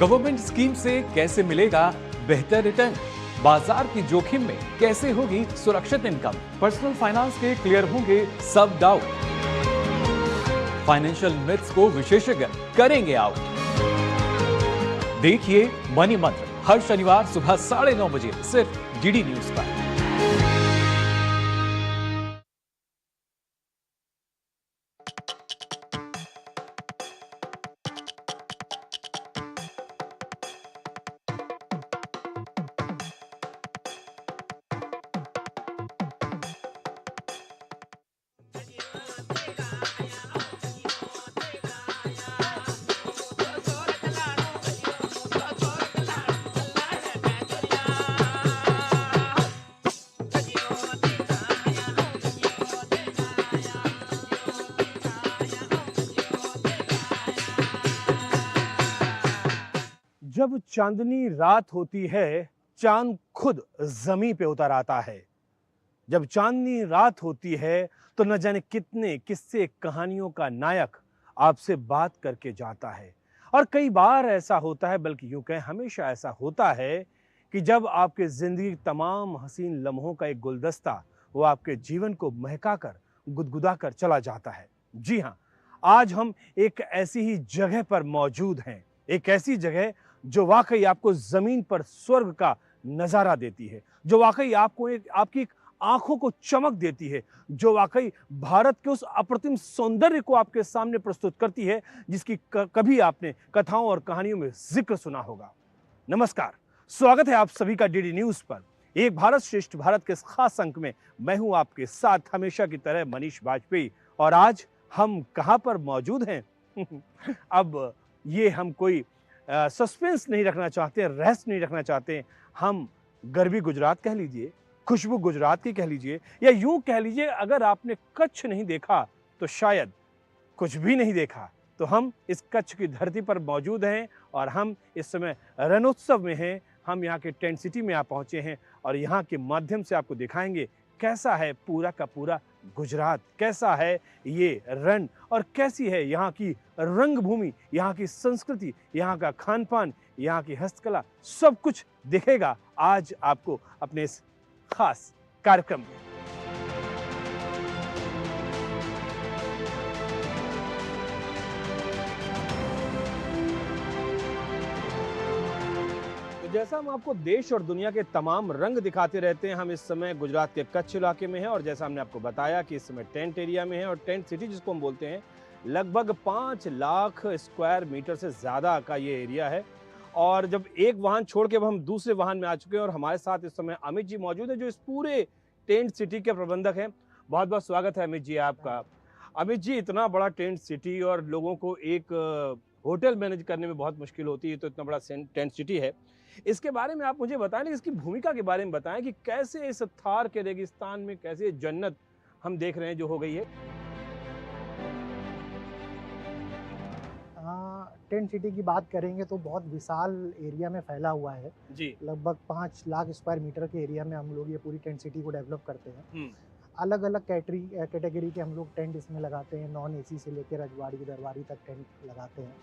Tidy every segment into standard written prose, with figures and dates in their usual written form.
Government scheme से कैसे मिलेगा बेहतर रिटर्न, बाजार की जोखिम में कैसे होगी सुरक्षित इनकम, पर्सनल फाइनेंस के क्लियर होंगे सब डाउट, फाइनेंशियल मिथ्स को विशेषज्ञ करेंगे आउट। देखिए मनी मंत्र हर शनिवार सुबह 9:30 बजे सिर्फ डीडी न्यूज पर। जब चांदनी रात होती है, चांद खुद जमीन पे उतर आता है। जब चांदनी रात होती है तो न जाने कितने किस्से कहानियों का नायक आपसे बात करके जाता है। और कई बार ऐसा होता है, बल्कि यूं कहें हमेशा ऐसा होता है कि जब आपके जिंदगी तमाम हसीन लम्हों का एक गुलदस्ता वो आपके जीवन को महका कर गुदगुदा कर चला जाता है। जी हाँ, आज हम एक ऐसी ही जगह पर मौजूद हैं, एक ऐसी जगह जो वाकई आपको जमीन पर स्वर्ग का नजारा देती है, जो वाकई आपको आपकी आंखों को चमक देती है, जो वाकई भारत के उस अप्रतिम सौंदर्य को आपके सामने प्रस्तुत करती है जिसकी कभी आपने कथाओं और कहानियों में जिक्र सुना होगा। नमस्कार, स्वागत है आप सभी का डीडी न्यूज पर। एक भारत श्रेष्ठ भारत के इस खास अंक में मैं हूं आपके साथ हमेशा की तरह मनीष बाजपेयी। और आज हम कहां पर मौजूद हैं अब ये हम कोई सस्पेंस नहीं रखना चाहते, रहस्य नहीं रखना चाहते। हम गरबी गुजरात कह लीजिए, खुशबू गुजरात की कह लीजिए, या यूं कह लीजिए अगर आपने कच्छ नहीं देखा तो शायद कुछ भी नहीं देखा। तो हम इस कच्छ की धरती पर मौजूद हैं और हम इस समय रणोत्सव में हैं। हम यहाँ के टेंट सिटी में आप पहुँचे हैं और यहाँ के माध्यम से आपको दिखाएंगे कैसा है पूरा का पूरा गुजरात, कैसा है ये रण और कैसी है यहाँ की रंगभूमि, यहाँ की संस्कृति, यहाँ का खान पान, यहाँ की हस्तकला, सब कुछ दिखेगा आज आपको अपने इस खास कार्यक्रम में। जैसा हम आपको देश और दुनिया के तमाम रंग दिखाते रहते हैं, हम इस समय गुजरात के कच्छ इलाके में हैं और जैसा हमने आपको बताया कि इस समय टेंट एरिया में है और टेंट सिटी जिसको हम बोलते हैं, लगभग 5 लाख स्क्वायर मीटर से ज़्यादा का ये एरिया है। और जब एक वाहन छोड़ के अब हम दूसरे वाहन में आ चुके हैं और हमारे साथ इस समय अमित जी मौजूद हैं जो इस पूरे टेंट सिटी के प्रबंधक हैं। बहुत बहुत स्वागत है अमित जी आपका। अमित जी, इतना बड़ा टेंट सिटी और लोगों को एक होटल मैनेज करने में बहुत मुश्किल होती है, तो इतना बड़ा टेंट सिटी है, इसके बारे में आप मुझे बताएं, इसकी भूमिका के बारे में बताएं कि कैसे इस थार के रेगिस्तान में कैसे जन्नत हम देख रहे हैं जो हो गई है। टेंट सिटी की बात करेंगे तो बहुत विशाल एरिया में फैला हुआ है जी। लगभग 5 लाख स्क्वायर मीटर के एरिया में हम लोग ये पूरी टेंट सिटी को डेवलप करते हैं। अलग अलग कैटेगरी के हम लोग टेंट इसमें लगाते हैं, नॉन एसी से लेकर रजवाड़ी दरबारी तक टेंट लगाते हैं।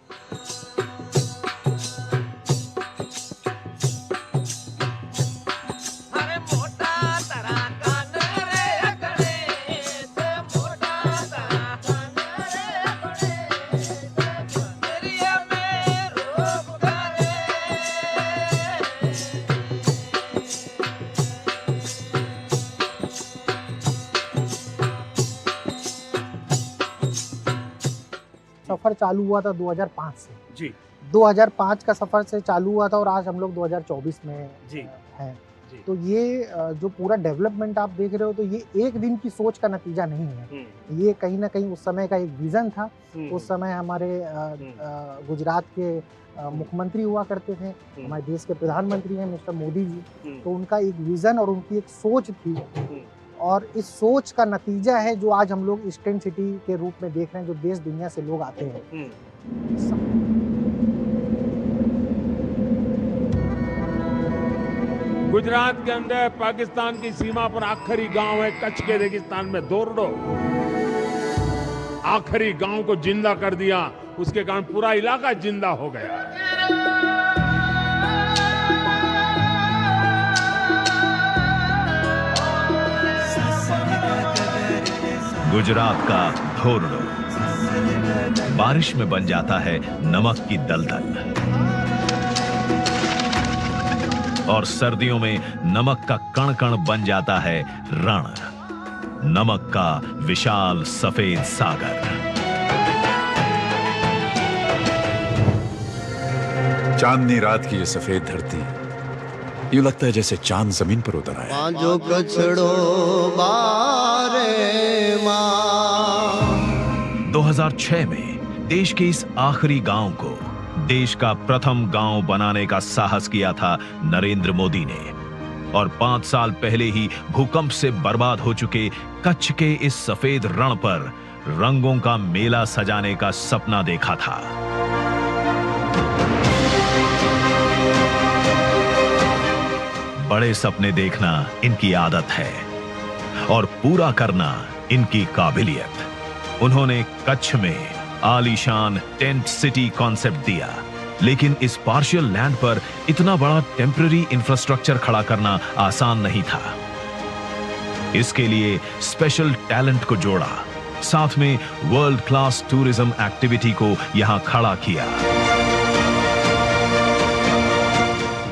सफर चालू हुआ था 2005 से जी। 2005 का सफर से चालू हुआ था और आज हम लोग 2024 में जी हैं। तो ये जो पूरा डेवलपमेंट आप देख रहे हो, तो ये एक दिन की सोच का नतीजा नहीं है। ये कहीं ना कहीं उस समय का एक विजन था। उस समय हमारे गुजरात के मुख्यमंत्री हुआ करते थे, हमारे देश के प्रधानमंत्री हैं मिस्टर मोदी जी। तो उनका एक विजन और उनकी एक सोच थी और इस सोच का नतीजा है जो आज हम लोग इस टेंट सिटी के रूप में देख रहे हैं, जो देश दुनिया से लोग आते हैं। गुजरात के अंदर पाकिस्तान की सीमा पर आखिरी गांव है कच्छ के रेगिस्तान में दोरडो। आखिरी गांव को जिंदा कर दिया, उसके कारण पूरा इलाका जिंदा हो गया। गुजरात का धोरडो बारिश में बन जाता है नमक की दलदल और सर्दियों में नमक का कण कण बन जाता है रण, नमक का विशाल सफेद सागर। चांदनी रात की ये सफेद धरती, यूं लगता है जैसे चांद जमीन पर उतर आया। जो कछड़ो बारे मां। 2006 में देश के इस आखिरी गांव को देश का प्रथम गांव बनाने का साहस किया था नरेंद्र मोदी ने, और 5 साल पहले ही भूकंप से बर्बाद हो चुके कच्छ के इस सफेद रण पर रंगों का मेला सजाने का सपना देखा था। बड़े सपने देखना इनकी आदत है और पूरा करना इनकी काबिलियत। उन्होंने कच्छ में आलीशान टेंट सिटी कॉन्सेप्ट दिया, लेकिन इस पार्शियल लैंड पर इतना बड़ा टेम्पररी इंफ्रास्ट्रक्चर खड़ा करना आसान नहीं था। इसके लिए स्पेशल टैलेंट को जोड़ा, साथ में वर्ल्ड क्लास टूरिज्म एक्टिविटी को यहां खड़ा किया।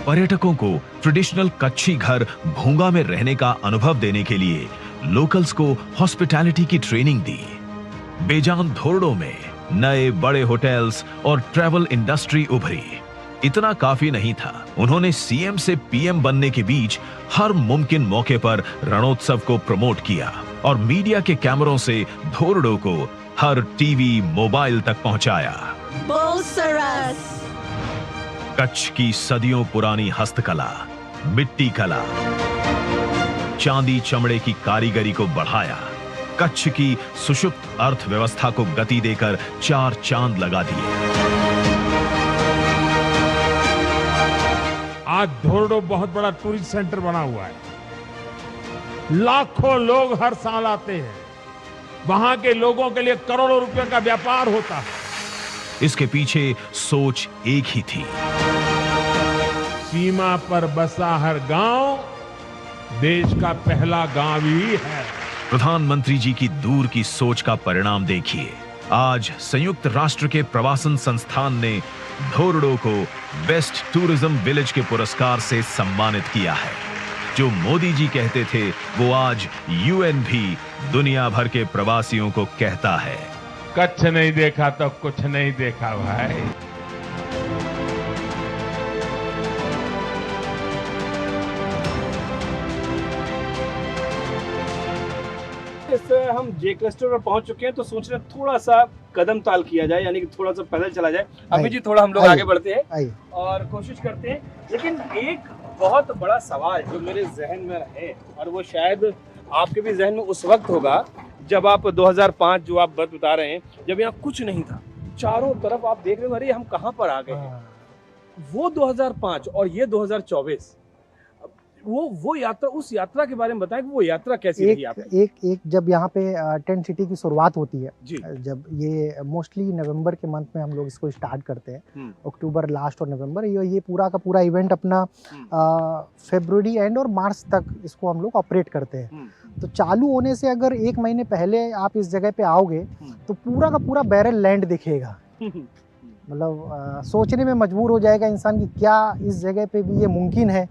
पर्यटकों को ट्रेडिशनल कच्छी घर भूंगा में रहने का अनुभव देने के लिए लोकल्स को हॉस्पिटैलिटी की ट्रेनिंग दी। बेजान धोरडो में नए बड़े होटल्स और ट्रैवल इंडस्ट्री उभरी। इतना काफी नहीं था, उन्होंने सीएम से पीएम बनने के बीच हर मुमकिन मौके पर रणोत्सव को प्रमोट किया और मीडिया के कैमरों से धोरडो को हर टीवी मोबाइल तक पहुंचाया। कच्छ की सदियों पुरानी हस्तकला, मिट्टी कला, चांदी चमड़े की कारीगरी को बढ़ाया, कच्छ की सुषुप्त अर्थव्यवस्था को गति देकर 4 चांद लगा दिए। आज धोरडो बहुत बड़ा टूरिस्ट सेंटर बना हुआ है। लाखों लोग हर साल आते हैं। वहां के लोगों के लिए करोड़ों रुपए का व्यापार होता है। इसके पीछे सोच एक ही थी, सीमा पर बसा हर गांव देश का पहला गांव ही है। प्रधानमंत्री जी की दूर की सोच का परिणाम देखिए। आज संयुक्त राष्ट्र के प्रवासन संस्थान ने धोरडो को बेस्ट टूरिज्म विलेज के पुरस्कार से सम्मानित किया है। जो मोदी जी कहते थे वो आज यूएन भी दुनिया भर के प्रवासियों को कहता है। कच्छ नहीं देखा तो कुछ नहीं देखा भाई। हम जे क्लस्टर पर पहुंच चुके हैं, तो सोच रहे थोड़ा सा कदम ताल किया जाए, यानी कि थोड़ा सा पैदल चला जाए। अभी जी थोड़ा हम लोग आगे बढ़ते हैं और कोशिश करते हैं। लेकिन एक बहुत बड़ा सवाल जो मेरे जहन में है, और वो शायद आपके भी जहन में उस वक्त होगा जब आप 2005 जो आप बात बता रहे हैं, जब यहाँ कुछ नहीं था, चारों तरफ आप देख रहे हो अरे हम कहाँ पर आ गए हैं। वो 2005 और ये 2024, वो यात्रा, उस यात्रा के बारे में बताएं कि वो यात्रा कैसी रही आपकी? एक जब यहाँ पे टेंट सिटी की शुरुआत होती है जी। जब ये मोस्टली नवंबर के मंथ में हम लोग इसको स्टार्ट करते हैं, अक्टूबर लास्ट और नवंबर, ये पूरा का पूरा इवेंट अपना फरवरी एंड और मार्च तक इसको हम लोग ऑपरेट करते हैं। तो चालू होने से अगर 1 महीने पहले आप इस जगह पे आओगे तो पूरा का पूरा बैरल लैंड दिखेगा। मतलब सोचने में मजबूर हो जाएगा इंसान कि क्या इस जगह पे भी ये मुमकिन है।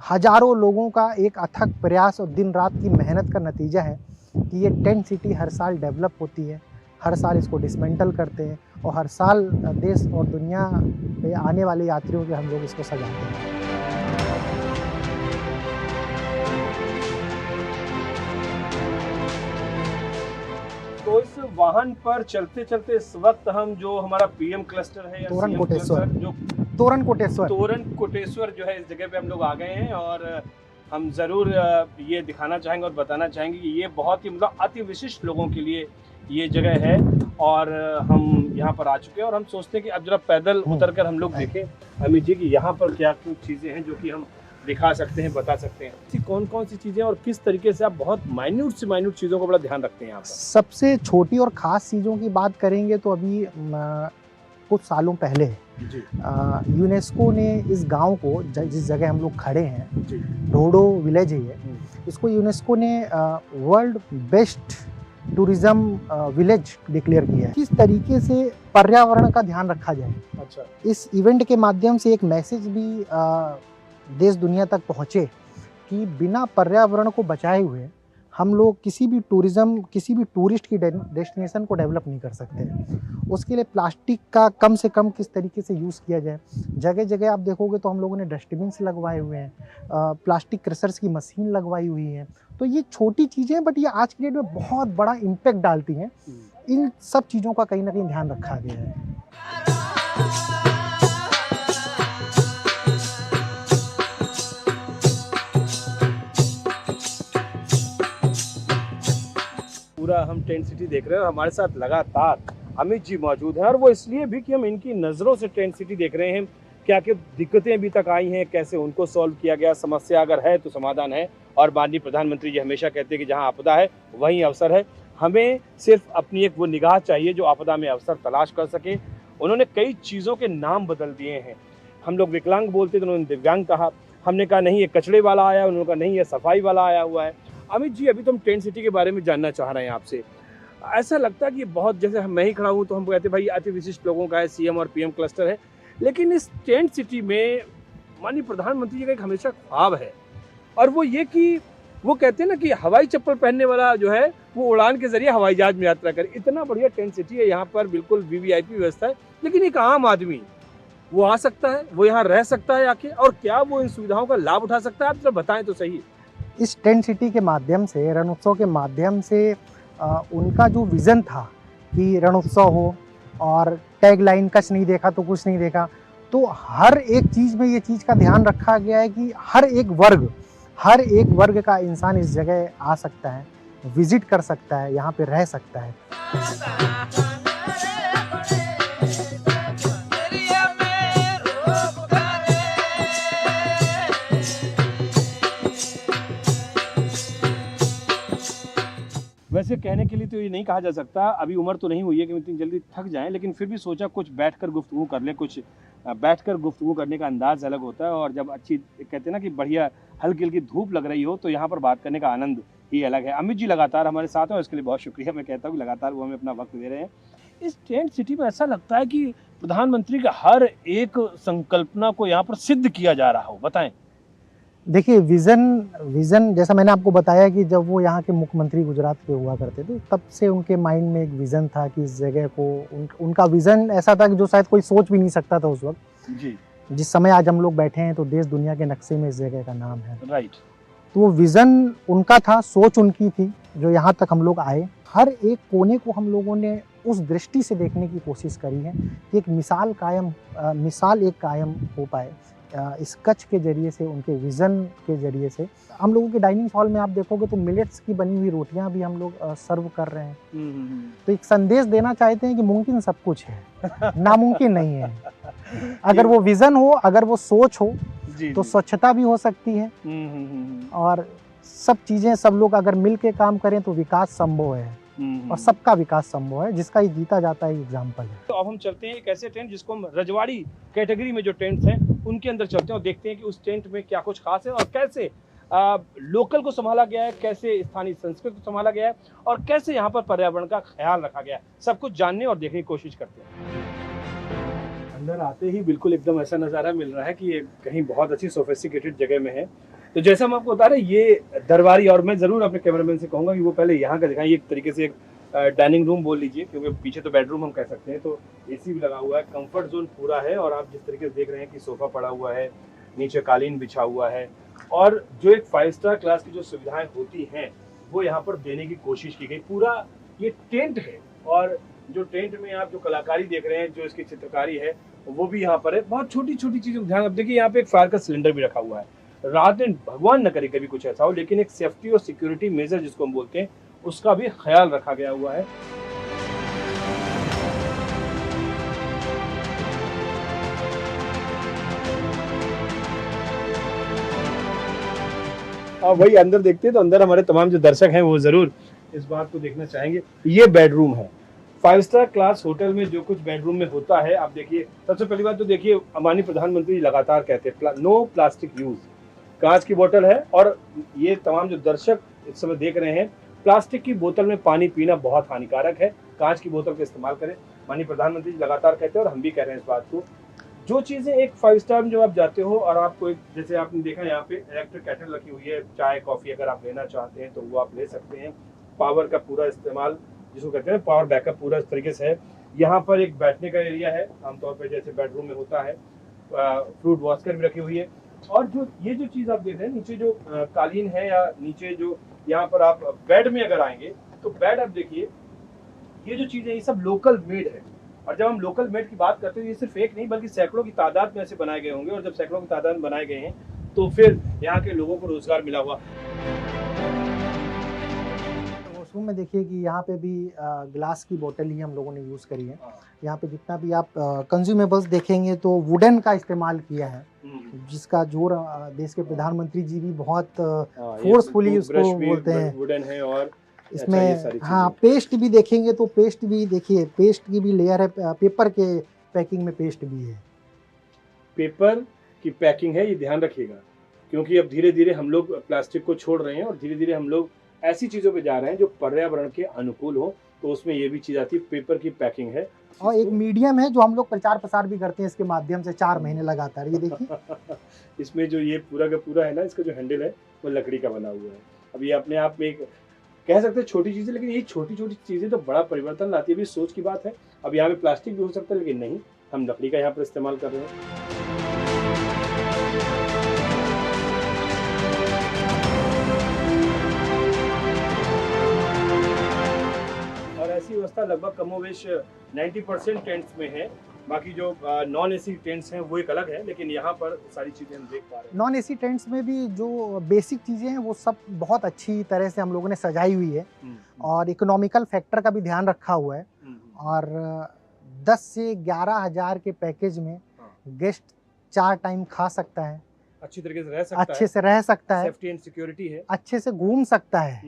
हजारों लोगों का एक अथक प्रयास और दिन रात की मेहनत का नतीजा है कि ये टेंट सिटी हर साल डेवलप होती है, हर साल इसको डिसमेंटल करते हैं और हर साल देश और दुनिया पे आने वाले यात्रियों के हम लोग इसको सजाते हैं। तो इस वाहन पर चलते चलते इस वक्त हम जो हमारा पीएम क्लस्टर है, तोरण कोटेश्वर जो है, इस जगह पे हम लोग आ गए हैं और हम ज़रूर ये दिखाना चाहेंगे और बताना चाहेंगे कि ये बहुत ही मतलब अति विशिष्ट लोगों के लिए ये जगह है। और हम यहाँ पर आ चुके हैं और हम सोचते हैं कि अब जरा पैदल उतर कर हम लोग देखें अमित जी कि यहाँ पर क्या कुछ चीज़ें हैं जो कि हम दिखा सकते हैं, बता सकते हैं। कौन कौन सी चीज़ें और किस तरीके से आप बहुत माइन्यूट से माइन्यूट चीज़ों को बड़ा ध्यान रखते हैं यहाँ पर? सबसे छोटी और ख़ास चीज़ों की बात करेंगे तो अभी कुछ सालों पहले यूनेस्को ने इस गांव को, जिस जगह हम लोग खड़े हैं, धोरडो विलेज है, इसको यूनेस्को ने world best tourism village declare किया है। किस तरीके से पर्यावरण का ध्यान रखा जाए, अच्छा, इस इवेंट के माध्यम से एक मैसेज भी देश दुनिया तक पहुँचे कि बिना पर्यावरण को बचाए हुए हम लोग किसी भी टूरिस्ट की डेस्टिनेशन को डेवलप नहीं कर सकते हैं। उसके लिए प्लास्टिक का कम से कम किस तरीके से यूज़ किया जाए। जगह जगह आप देखोगे तो हम लोगों ने डस्टबिन लगवाए हुए हैं, प्लास्टिक क्रशर्स की मशीन लगवाई हुई है। तो ये छोटी चीज़ें बट ये आज की डेट में बहुत बड़ा इम्पैक्ट डालती हैं। इन सब चीज़ों का कहीं ना कहीं ध्यान रखा गया है। पूरा हम टेंट सिटी देख रहे हैं और हमारे साथ लगातार अमित जी मौजूद हैं, और वो इसलिए भी कि हम इनकी नज़रों से टेंट सिटी देख रहे हैं। क्या क्या दिक्कतें अभी तक आई हैं, कैसे उनको सॉल्व किया गया, समस्या अगर है तो समाधान है। और माननीय प्रधानमंत्री जी हमेशा कहते हैं कि जहां आपदा है वहीं अवसर है। हमें सिर्फ अपनी एक वो निगाह चाहिए जो आपदा में अवसर तलाश कर सके। उन्होंने कई चीज़ों के नाम बदल दिए हैं। हम लोग विकलांग बोलते तो उन्होंने दिव्यांग कहा। हमने कहा नहीं ये कचड़े वाला आया, उन्होंने कहा नहीं ये सफाई वाला आया हुआ है। अमित जी, अभी तो हम टेंट सिटी के बारे में जानना चाह रहे हैं आपसे। ऐसा लगता है कि बहुत, जैसे मैं ही खड़ा हूँ तो हम कहते हैं भाई अति विशिष्ट लोगों का है, सीएम और पीएम क्लस्टर है, लेकिन इस टेंट सिटी में माननीय प्रधानमंत्री जी का एक हमेशा ख्वाब है, और वो ये कि वो कहते हैं ना कि हवाई चप्पल पहनने वाला जो है वो उड़ान के जरिए हवाई जहाज में यात्रा करे। इतना बढ़िया टेंट सिटी है, यहाँ पर बिल्कुल वीवीआईपी व्यवस्था है, लेकिन एक आम आदमी वो आ सकता है, वो यहाँ रह सकता है आके, और क्या वो इन सुविधाओं का लाभ उठा सकता है? आप जरा बताएं तो सही। इस टेंट सिटी के माध्यम से, रणोत्सव के माध्यम से उनका जो विज़न था कि रणोत्सव हो और टैग लाइन कच नहीं देखा तो कुछ नहीं देखा, तो हर एक चीज़ में ये चीज़ का ध्यान रखा गया है कि हर एक वर्ग का इंसान इस जगह आ सकता है, विजिट कर सकता है, यहाँ पे रह सकता है। वैसे कहने के लिए तो ये नहीं कहा जा सकता, अभी उम्र तो नहीं हुई है कि इतनी जल्दी थक जाएं, लेकिन फिर भी सोचा कुछ बैठकर गुफ्तगू कर ले। कुछ बैठकर गुफ्तगू करने का अंदाज अलग होता है, और जब अच्छी कहते हैं ना कि बढ़िया हल्की हल्की धूप लग रही हो तो यहाँ पर बात करने का आनंद ही अलग है। अमित जी लगातार हमारे साथ हैं और इसके लिए बहुत शुक्रिया मैं कहता हूँ कि लगातार वो हमें अपना वक्त दे रहे हैं। इस टेंट सिटी में ऐसा लगता है कि प्रधानमंत्री का हर एक संकल्पना को यहाँ पर सिद्ध किया जा रहा हो। बताएं। देखिए, विज़न जैसा मैंने आपको बताया कि जब वो यहाँ के मुख्यमंत्री गुजरात के हुआ करते थे, तब से उनके माइंड में एक विज़न था कि इस जगह को उनका विज़न ऐसा था कि जो शायद कोई सोच भी नहीं सकता था उस वक्त जी। जिस समय आज हम लोग बैठे हैं तो देश दुनिया के नक्शे में इस जगह का नाम है। राइट। तो वो विज़न उनका था, सोच उनकी थी, जो यहाँ तक हम लोग आए। हर एक कोने को हम लोगों ने उस दृष्टि से देखने की कोशिश करी है कि एक मिसाल कायम हो पाए इस कच्छ के जरिए से, उनके विज़न के जरिए से। हम लोगों के डाइनिंग हॉल में आप देखोगे तो मिलेट्स की बनी हुई रोटियां भी हम लोग सर्व कर रहे हैं। तो एक संदेश देना चाहते हैं कि मुमकिन सब कुछ है, नामुमकिन नहीं है। अगर वो विज़न हो, अगर वो सोच हो तो स्वच्छता भी हो सकती है, और सब चीज़ें सब लोग अगर मिल के काम करें तो विकास संभव है, और सबका विकास संभव है, जिसका ये जीता जाता है एग्जाम्पल है। तो अब हम चलते हैं एक ऐसे टेंट जिसको हम रजवाड़ी कैटेगरी में जो टेंट्स हैं उनके अंदर चलते हैं और देखते हैं कि उस टेंट में क्या कुछ खास है, और कैसे लोकल को संभाला गया है, कैसे स्थानीय संस्कृति को संभाला गया है, और कैसे यहाँ पर पर्यावरण का ख्याल रखा गया है। सब कुछ जानने और देखने की कोशिश करते हैं। अंदर आते ही बिल्कुल एकदम ऐसा नज़ारा मिल रहा है कि ये कहीं बहुत अच्छी सोफिस्टिकेटेड जगह में है। तो जैसा हम आपको बता रहे हैं, ये दरबारी, और मैं ज़रूर अपने कैमरामैन से कहूँगा कि वो पहले यहाँ का दिखाएं। ये एक तरीके से एक डाइनिंग रूम बोल लीजिए, क्योंकि पीछे तो बेडरूम हम कह सकते हैं। तो एसी भी लगा हुआ है, कंफर्ट जोन पूरा है, और आप जिस तरीके से देख रहे हैं कि सोफ़ा पड़ा हुआ है, नीचे कालीन बिछा हुआ है, और जो एक 5 स्टार क्लास की जो सुविधाएं होती हैं वो यहाँ पर देने की कोशिश की गई। पूरा ये टेंट है, और जो टेंट में आप जो कलाकारी देख रहे हैं, जो इसकी चित्रकारी है, वो भी यहाँ पर है। बहुत छोटी छोटी चीज़ों ध्यान। अब देखिए, यहाँ पे एक फायर का सिलेंडर भी रखा हुआ है। रात में भगवान न करे कभी कुछ ऐसा हो, लेकिन एक सेफ्टी और सिक्योरिटी मेजर जिसको हम बोलते हैं, उसका भी ख्याल रखा गया हुआ है। और वही अंदर देखते हैं तो अंदर हमारे तमाम जो दर्शक हैं वो जरूर इस बात को देखना चाहेंगे। ये बेडरूम है 5 स्टार क्लास होटल में, जो कुछ बेडरूम में होता है। आप देखिए, सबसे पहली बात तो देखिए, माननीय प्रधानमंत्री लगातार कहते हैं नो प्लास्टिक यूज। कांच की बोतल है, और ये तमाम जो दर्शक इस समय देख रहे हैं प्लास्टिक की बोतल में पानी पीना बहुत हानिकारक है, कांच की बोतल का इस्तेमाल करें। माननीय प्रधानमंत्री जी लगातार कहते हैं और हम भी कह रहे हैं इस बात को। जो चीज़ें एक 5 स्टार में जब आप जाते हो और आपको एक, जैसे आपने देखा यहाँ पे इलेक्ट्रिक केटल रखी हुई है, चाय कॉफ़ी अगर आप लेना चाहते हैं तो वो आप ले सकते हैं। पावर का पूरा इस्तेमाल जिसको कहते हैं पावर बैकअप पूरा इस तरीके से है। यहाँ पर एक बैठने का एरिया है, आमतौर पर जैसे बेडरूम में होता है। फ्रूट वॉस्कर भी रखी हुई है। और जो ये जो चीज़ आप देख रहे हैं नीचे जो कालीन है या नीचे जो यहाँ पर आप बेड में अगर आएंगे तो बेड आप देखिए, ये जो चीज़ है ये सब लोकल मेड है। और जब हम लोकल मेड की बात करते हैं ये सिर्फ एक नहीं बल्कि सैकड़ों की तादाद में ऐसे बनाए गए होंगे। और जब सैकड़ों की तादाद में बनाए गए हैं तो फिर यहाँ के लोगों को रोजगार मिला हुआ। वॉशरूम में देखिए कि यहाँ पे भी ग्लास की बोतल ही हम लोगों ने यूज़ करी है। यहाँ पे जितना भी आप कंज्यूमेबल्स देखेंगे तो वुडन का इस्तेमाल किया है, जिसका जोर देश के प्रधानमंत्री जी भी बहुत फोर्सफुली उसको बोलते हैं। वुडन है और इसमें हाँ पेस्ट भी देखेंगे तो पेस्ट भी देखिए, पेस्ट की भी लेयर है, पेपर के पैकिंग में पेस्ट भी है। पेपर की पैकिंग है, ये ध्यान रखिएगा, क्योंकि अब धीरे धीरे हम लोग प्लास्टिक को छोड़ रहे हैं और धीरे धीरे हम लोग ऐसी चीज़ों पे जा रहे हैं जो पर्यावरण के अनुकूल हो। तो उसमें ये भी चीज़ आती है, पेपर की पैकिंग है। और एक मीडियम है जो हम लोग प्रचार प्रसार भी करते हैं इसके माध्यम से 4 महीने लगातार। ये देखिए इसमें जो ये पूरा का पूरा है ना, इसका जो हैंडल है वो लकड़ी का बना हुआ है। अब ये अपने आप में एक कह सकते हैं छोटी चीज़ें, लेकिन ये छोटी छोटी चीज़ें तो बड़ा परिवर्तन लाती है। भी सोच की बात है। अब यहाँ पे प्लास्टिक भी हो सकता है लेकिन नहीं, हम लकड़ी का यहाँ पर इस्तेमाल कर रहे हैं। ऐसी व्यवस्था लगभग कमोवेश 90% टेंट्स में है। बाकी जो नॉन एसी टेंट्स हैं वो एक अलग है, लेकिन यहाँ पर सारी चीज़ें हम देख पा रहे हैं। नॉन एसी टेंट्स में भी जो बेसिक चीज़ें हैं वो सब बहुत अच्छी तरह से हम लोगों ने सजाई हुई है और इकोनॉमिकल फैक्टर का भी ध्यान रखा हुआ है। और 10 से 11 हज़ार के पैकेज में गेस्ट 4 टाइम खा सकता है, अच्छी तरीके से रह सकता है, अच्छे से रह सकता है, सेफ्टी एंड सिक्योरिटी है, अच्छे से घूम सकता है।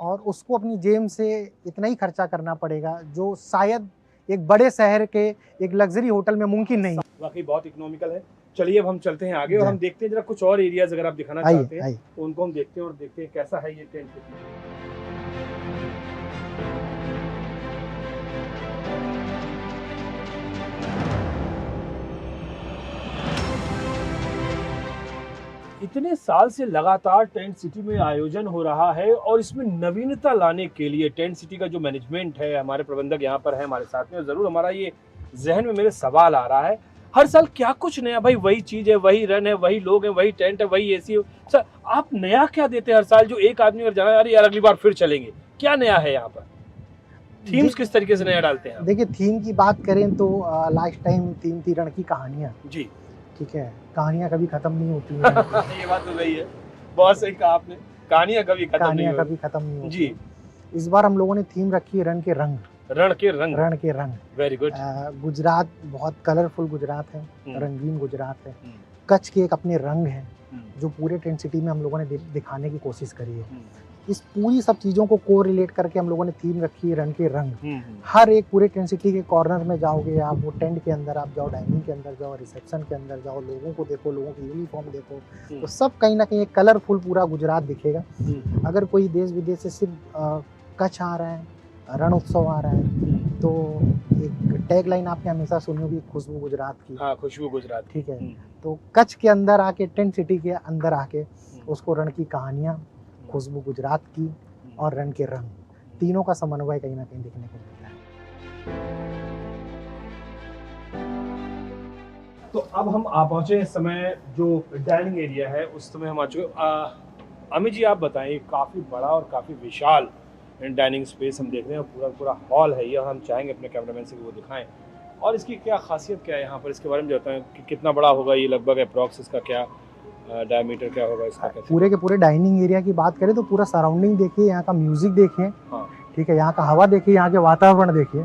और उसको अपनी जेब से इतना ही खर्चा करना पड़ेगा जो शायद एक बड़े शहर के एक लग्जरी होटल में मुमकिन नहीं। वाकई बहुत इकोनॉमिकल है। चलिए अब हम चलते हैं आगे और हम देखते हैं जरा कुछ और एरियाज अगर आप दिखाना चाहते हैं तो उनको हम देखते हैं और देखते हैं कैसा है ये टेंट सिटी। इतने साल से लगातार टेंट सिटी में आयोजन हो रहा है और इसमें नवीनता लाने के लिए टेंट सिटी का जो मैनेजमेंट है, हमारे प्रबंधक यहाँ पर है हमारे साथ में, और ज़रूर हमारा ये जहन में मेरे सवाल आ रहा है, हर साल क्या कुछ नया? भाई वही चीज़ है, वही रन है, वही लोग हैं, वही टेंट है, वही एसी है। सर आप नया क्या देते हैं हर साल जो एक आदमी अगर जाना यार यार अगली बार फिर चलेंगे? क्या नया है यहाँ पर? थीम्स किस तरीके से नया डालते हैं? देखिए थीम की बात करें तो लास्ट टाइम थीम थी रण की कहानियाँ। जी ठीक है, कहानियाँ कभी खत्म नहीं होती हैं। ये बात तो सही है, बहुत सही कहा आपने, कहानियाँ कभी खत्म नहीं होती जी। इस बार हम लोगों ने थीम रखी है रण के रंग। रण के रंग, रण के रंग, वेरी गुड। गुजरात बहुत कलरफुल गुजरात है, रंगीन गुजरात है। कच्छ के एक अपने रंग हैं जो पूरे टेंट सिटी में हम लोगों ने दिखाने की कोशिश करी है। इस पूरी सब चीज़ों को कोरिलेट करके हम लोगों ने थीम रखी है रण के रंग। हर एक पूरे टेंट सिटी के कॉर्नर में जाओगे आप, वो टेंट के अंदर आप जाओ, डाइनिंग के अंदर जाओ, रिसेप्शन के अंदर जाओ, लोगों को देखो, लोगों की यूनिफॉर्म देखो, तो सब कहीं ना कहीं एक कलरफुल पूरा गुजरात दिखेगा। अगर कोई देश विदेश से सिर्फ कच्छ आ रहा है, रण उत्सव आ रहा है, तो एक टैग लाइन आपने हमेशा सुनी होगी, खुशबू गुजरात की। हाँ, खुशबू गुजरात। ठीक है, तो कच्छ के अंदर आके, टेंट सिटी के अंदर आके उसको रण की कहानियाँ, खुशबू गुजरात की और रण के रंग, तीनों का समन्वय कहीं ना कहीं देखने को मिलता है। तो अब हम आ पहुंचे इस समय जो डाइनिंग एरिया है उस समय हम आ चुके। अमित जी आप बताएं, काफ़ी बड़ा और काफ़ी विशाल डाइनिंग स्पेस हम देख रहे हैं, पूरा हॉल है ये, और हम चाहेंगे अपने कैमरामैन से कि वो दिखाएं और इसकी क्या खासियत क्या है यहाँ पर, इसके बारे में बताएं कि कितना बड़ा होगा ये, लगभग अप्रॉक्स इसका क्या डायमीटर क्या होगा इसका? पूरे के पूरे डाइनिंग एरिया की बात करें तो पूरा सराउंडिंग देखिए, यहाँ का म्यूजिक देखिए, ठीक है, यहाँ का हवा देखिए, यहाँ के वातावरण देखिए।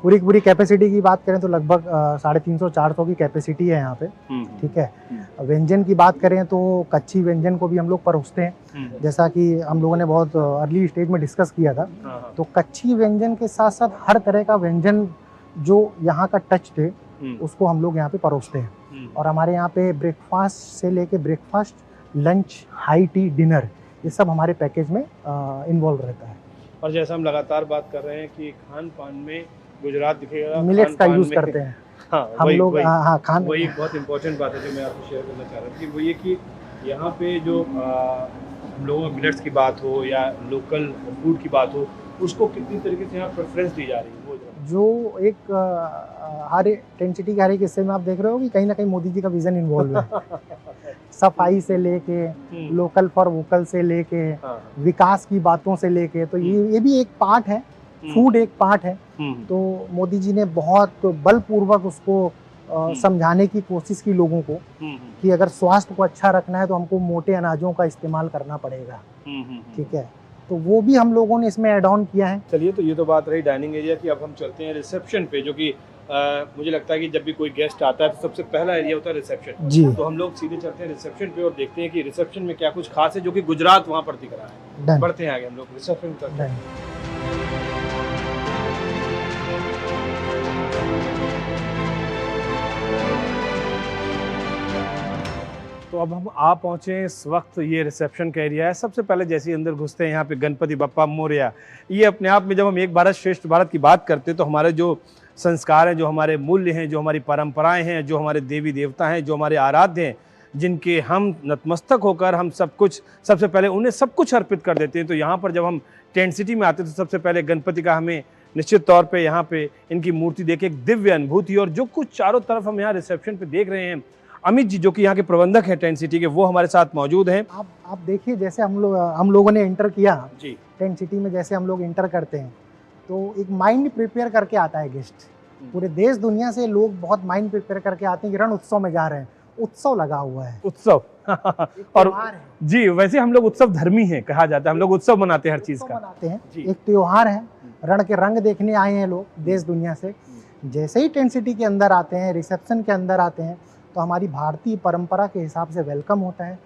पूरी की पूरी कैपेसिटी की बात करें तो लगभग 350-400 की कैपेसिटी है यहाँ पे। ठीक है, व्यंजन की बात करें तो कच्ची व्यंजन को भी हम लोग परोसते हैं, जैसा कि हम लोगों ने बहुत अर्ली स्टेज में डिस्कस किया था। तो कच्ची व्यंजन के साथ साथ हर तरह का व्यंजन जो यहाँ का टच थे उसको हम लोग यहाँ पे परोसते हैं। और हमारे यहाँ पे ब्रेकफास्ट से लेके breakfast, lunch, high tea, dinner, ये सब हमारे पैकेज में इन्वॉल्व रहता है। और जैसा हम लगातार बात कर रहे हैं कि खान पान में गुजरात दिखेगा, मिलेट्स का यूज करते हैं हाँ, हम लोग। हाँ, खान वही एक बहुत इंपॉर्टेंट बात है जो मैं आपको शेयर करना चाह रहा था कि वो ये कि यहाँ पे जो हम लोगों मिलेट्स की बात हो या लोकल फूड की बात हो, उसको कितनी तरीके से यहाँ प्रेफरेंस दी जा रही है वो जो एक हर टेंट सिटी के हर एक हिस्से में आप देख रहे हो कि कहीं ना कहीं मोदी जी का विजन इन्वॉल्व है। सफाई से लेके लोकल फॉर वोकल से लेके विकास की बातों से लेके, तो ये भी एक पार्ट है, फूड एक पार्ट है। तो मोदी जी ने बहुत बलपूर्वक उसको समझाने की कोशिश की लोगों को कि अगर स्वास्थ्य को अच्छा रखना है तो हमको मोटे अनाजों का इस्तेमाल करना पड़ेगा। ठीक है, तो वो भी हम लोगों ने इसमें ऐड ऑन किया है। चलिए, तो ये तो बात रही डाइनिंग एरिया की। अब हम चलते हैं रिसेप्शन पे, जो कि मुझे लगता है कि जब भी कोई गेस्ट आता है तो सबसे पहला एरिया होता है रिसेप्शन जी। तो हम लोग सीधे चलते हैं रिसेप्शन पे और देखते हैं कि रिसेप्शन में क्या कुछ खास है जो कि गुजरात वहाँ पर दिख रहा है। बढ़ते हैं आगे हम लोग रिसेप्शन तक। तो अब हम आ पहुँचे इस वक्त, ये रिसेप्शन का एरिया है। सबसे पहले जैसे ही अंदर घुसते हैं यहाँ पे गणपति बप्पा मोरया। ये अपने आप में जब हम एक भारत श्रेष्ठ भारत की बात करते हैं तो हमारे जो संस्कार हैं, जो हमारे मूल्य हैं, जो हमारी परंपराएं हैं, जो हमारे देवी देवता हैं, जो हमारे आराध्य हैं, जिनके हम नतमस्तक होकर हम सब कुछ सबसे पहले उन्हें सब कुछ अर्पित कर देते हैं। तो यहाँ पर जब हम टेंट सिटी में आते हैं तो सबसे पहले गणपति का हमें निश्चित तौर पे यहाँ पे इनकी मूर्ति देख एक दिव्य अनुभूति, और जो कुछ चारों तरफ हम यहाँ रिसेप्शन पे देख रहे हैं, अमित जी जो कि यहाँ के प्रबंधक हैं टेंट सिटी के, वो हमारे साथ मौजूद हैं। आप देखिए, जैसे हम लोगों ने एंटर किया जी टेंट सिटी में, जैसे हम लोग एंटर करते हैं तो एक माइंड प्रिपेयर करके आता है गेस्ट। पूरे देश दुनिया से लोग बहुत माइंड प्रिपेयर करके आते हैं कि रण उत्सव में जा रहे हैं। उत्सव लगा हुआ है, उत्सव और जी, वैसे हम लोग उत्सव धर्मी हैं कहा जाता है, हम लोग उत्सव मनाते हैं हर चीज का मनाते हैं। एक त्योहार है, रण के रंग देखने आए हैं लोग देश दुनिया से। जैसे ही टेंट सिटी के अंदर आते हैं, रिसेप्शन के अंदर आते हैं, तो हमारी भारतीय परंपरा के हिसाब से वेलकम होता है।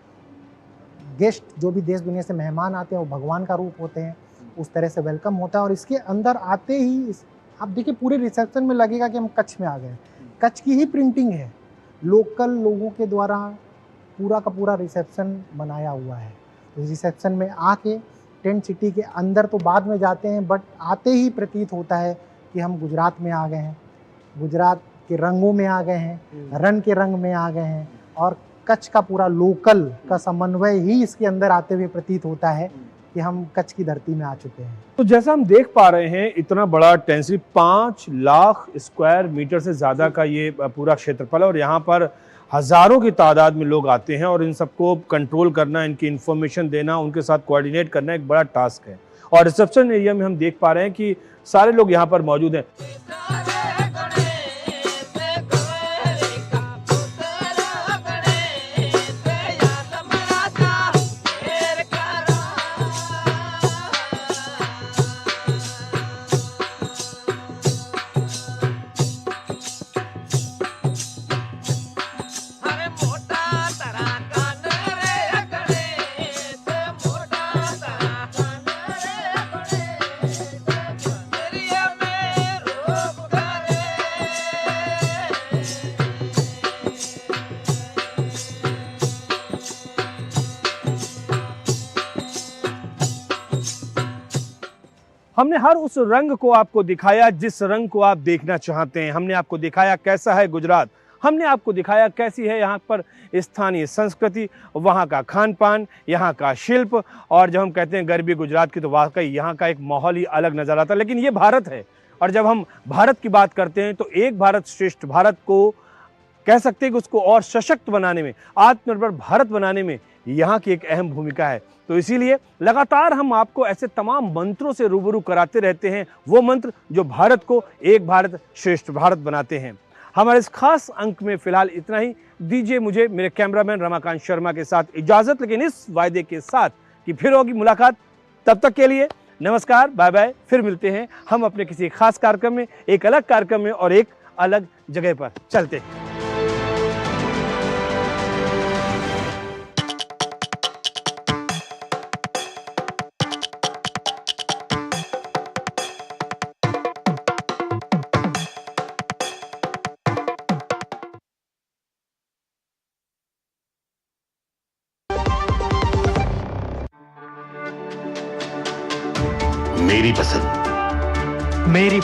गेस्ट जो भी देश दुनिया से मेहमान आते हैं वो भगवान का रूप होते हैं, उस तरह से वेलकम होता है। और इसके अंदर आते ही आप देखिए पूरे रिसेप्शन में लगेगा कि हम कच्छ में आ गए। कच्छ की ही प्रिंटिंग है, लोकल लोगों के द्वारा पूरा का पूरा रिसेप्शन बनाया हुआ है। तो रिसेप्शन में आके टेंट सिटी के अंदर तो बाद में जाते हैं, बट आते ही प्रतीत होता है कि हम गुजरात में आ गए हैं, गुजरात के रंगों में आ गए हैं, रण के रंग में आ गए हैं। और कच्छ का पूरा लोकल का समन्वय ही इसके अंदर आते हुए प्रतीत होता है कि हम कच्छ की धरती में आ चुके हैं। तो जैसा हम देख पा रहे हैं, इतना बड़ा tent city 5 lakh square metre से ज़्यादा का ये पूरा क्षेत्रफल है, और यहाँ पर हज़ारों की तादाद में लोग आते हैं, और इन सबको कंट्रोल करना, इनकी इन्फॉर्मेशन देना, उनके साथ कोऑर्डिनेट करना एक बड़ा टास्क है। और रिसेप्शन एरिया में हम देख पा रहे हैं कि सारे लोग यहाँ पर मौजूद हैं। हमने हर उस रंग को आपको दिखाया जिस रंग को आप देखना चाहते हैं। हमने आपको दिखाया कैसा है गुजरात, हमने आपको दिखाया कैसी है यहाँ पर स्थानीय संस्कृति, वहाँ का खान पान, यहाँ का शिल्प, और जब हम कहते हैं गरबी गुजरात की तो वाकई यहाँ का एक माहौल ही अलग नजर आता है। लेकिन ये भारत है, और जब हम भारत की बात करते हैं तो एक भारत श्रेष्ठ भारत को कह सकते हैं कि उसको और सशक्त बनाने में, आत्मनिर्भर भारत बनाने में यहाँ की एक अहम भूमिका है। तो इसीलिए लगातार हम आपको ऐसे तमाम मंत्रों से रूबरू कराते रहते हैं, वो मंत्र जो भारत को एक भारत श्रेष्ठ भारत बनाते हैं। हमारे इस खास अंक में फिलहाल इतना ही। दीजिए मुझे मेरे कैमरामैन रमाकांत शर्मा के साथ इजाजत, लेकिन इस वायदे के साथ कि फिर होगी मुलाकात। तब तक के लिए नमस्कार, बाय बाय। फिर मिलते हैं हम अपने किसी खास कार्यक्रम में, एक अलग कार्यक्रम में और एक अलग जगह पर। चलते हैं। मेरी पसंद। मेरी